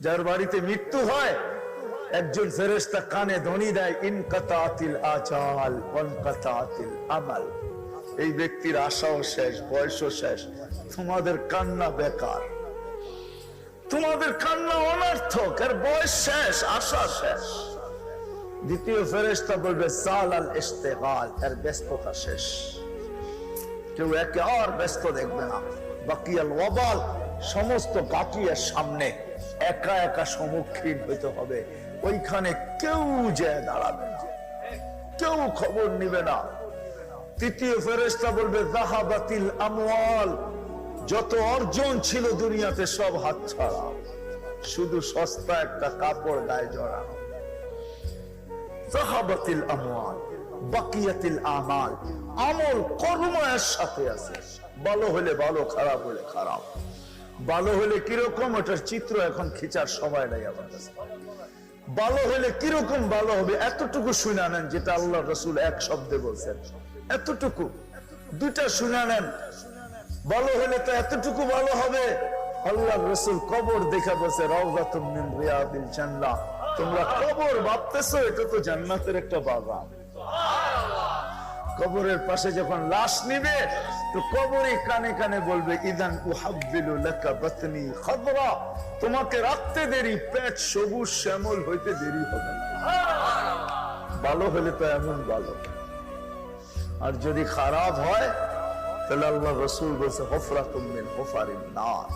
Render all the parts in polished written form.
যার বাড়িতে মৃত্যু হয় একজন ফেরেশতা কানে ধ্বনি দেয়, ইনকাতাতিল আজাল ওয়ানকাতাতিল আমাল। এই ব্যক্তির আশাও শেষ, বয়সও শেষ, তোমাদের কান্না বেকার, তোমাদের কান্না অনর্থক, এর বয়স শেষ, আশা শেষ। দ্বিতীয় ফেরেশতা বলবে সালাল ইশতিগাল, এর ব্যস্ততা শেষ, কেউ একে আর ব্যস্ত দেখবে না। বাকিয়াল ওয়াবাল, সমস্ত বাকিয়ার সামনে একা একা সম্মুখীন হইতে হবে, ওইখানে কেউ যে দাঁড়াবে না, কেউ খবর নিবে না। তৃতীয় ফেরেশতা বলবে যাহাবাতিল আমওয়াল, যত অর্জন ছিল দুনিয়াতে সব হাতছাড়া, শুধু সস্তা একটা কাপড় গায়ে জড়ানো। যাহাবাতিল আমওয়াল বাকিয়াতিল আমাল, আমল কর্ম এর সাথে আছে, ভালো হলে ভালো, খারাপ হলে খারাপ। ভালো হলে কিরকম, ওটার চিত্র এখন খিচার সময় নাই আমার কাছে। ভালো হলে কিরকম ভালো হবে এতটুকু শুনে নেন, যেটা আল্লাহ রাসূল এক শব্দে বলছেন, এতটুকু দুইটা শুনে নেন। ভালো হলে তো এতটুকু ভালো হবে, আল্লাহ রাসূল কবর দেখা বলছে রাউযাতুম মিন রিয়াদিল জান্নাহ। তোমরা কবর ভাবতেছো, এটা তো জান্নাতের একটা বাগান। কবরের পাশে যখন লাশ নিবে তো কবরে কানে কানে বলবে ইদান উহাব্বিলু লাকা বাতনি খাদরা, তোমাকে রাখতে দেরি, পেট সবুজ শ্যামল হইতে দেরি হবে না। ভালো হলে তো এমন ভালো, আর যদি খারাপ হয় তাহলে আল্লাহ রাসূল বলেছে হুফরাতুম মিন হুফারিন নার,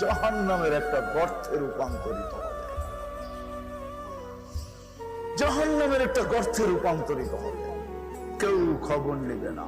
জাহান্নামের একটা গর্তে রূপান্তরিত হবে, জাহান্নামের একটা গর্তে রূপান্তরিত হবে, কেউ খবর নেবে না।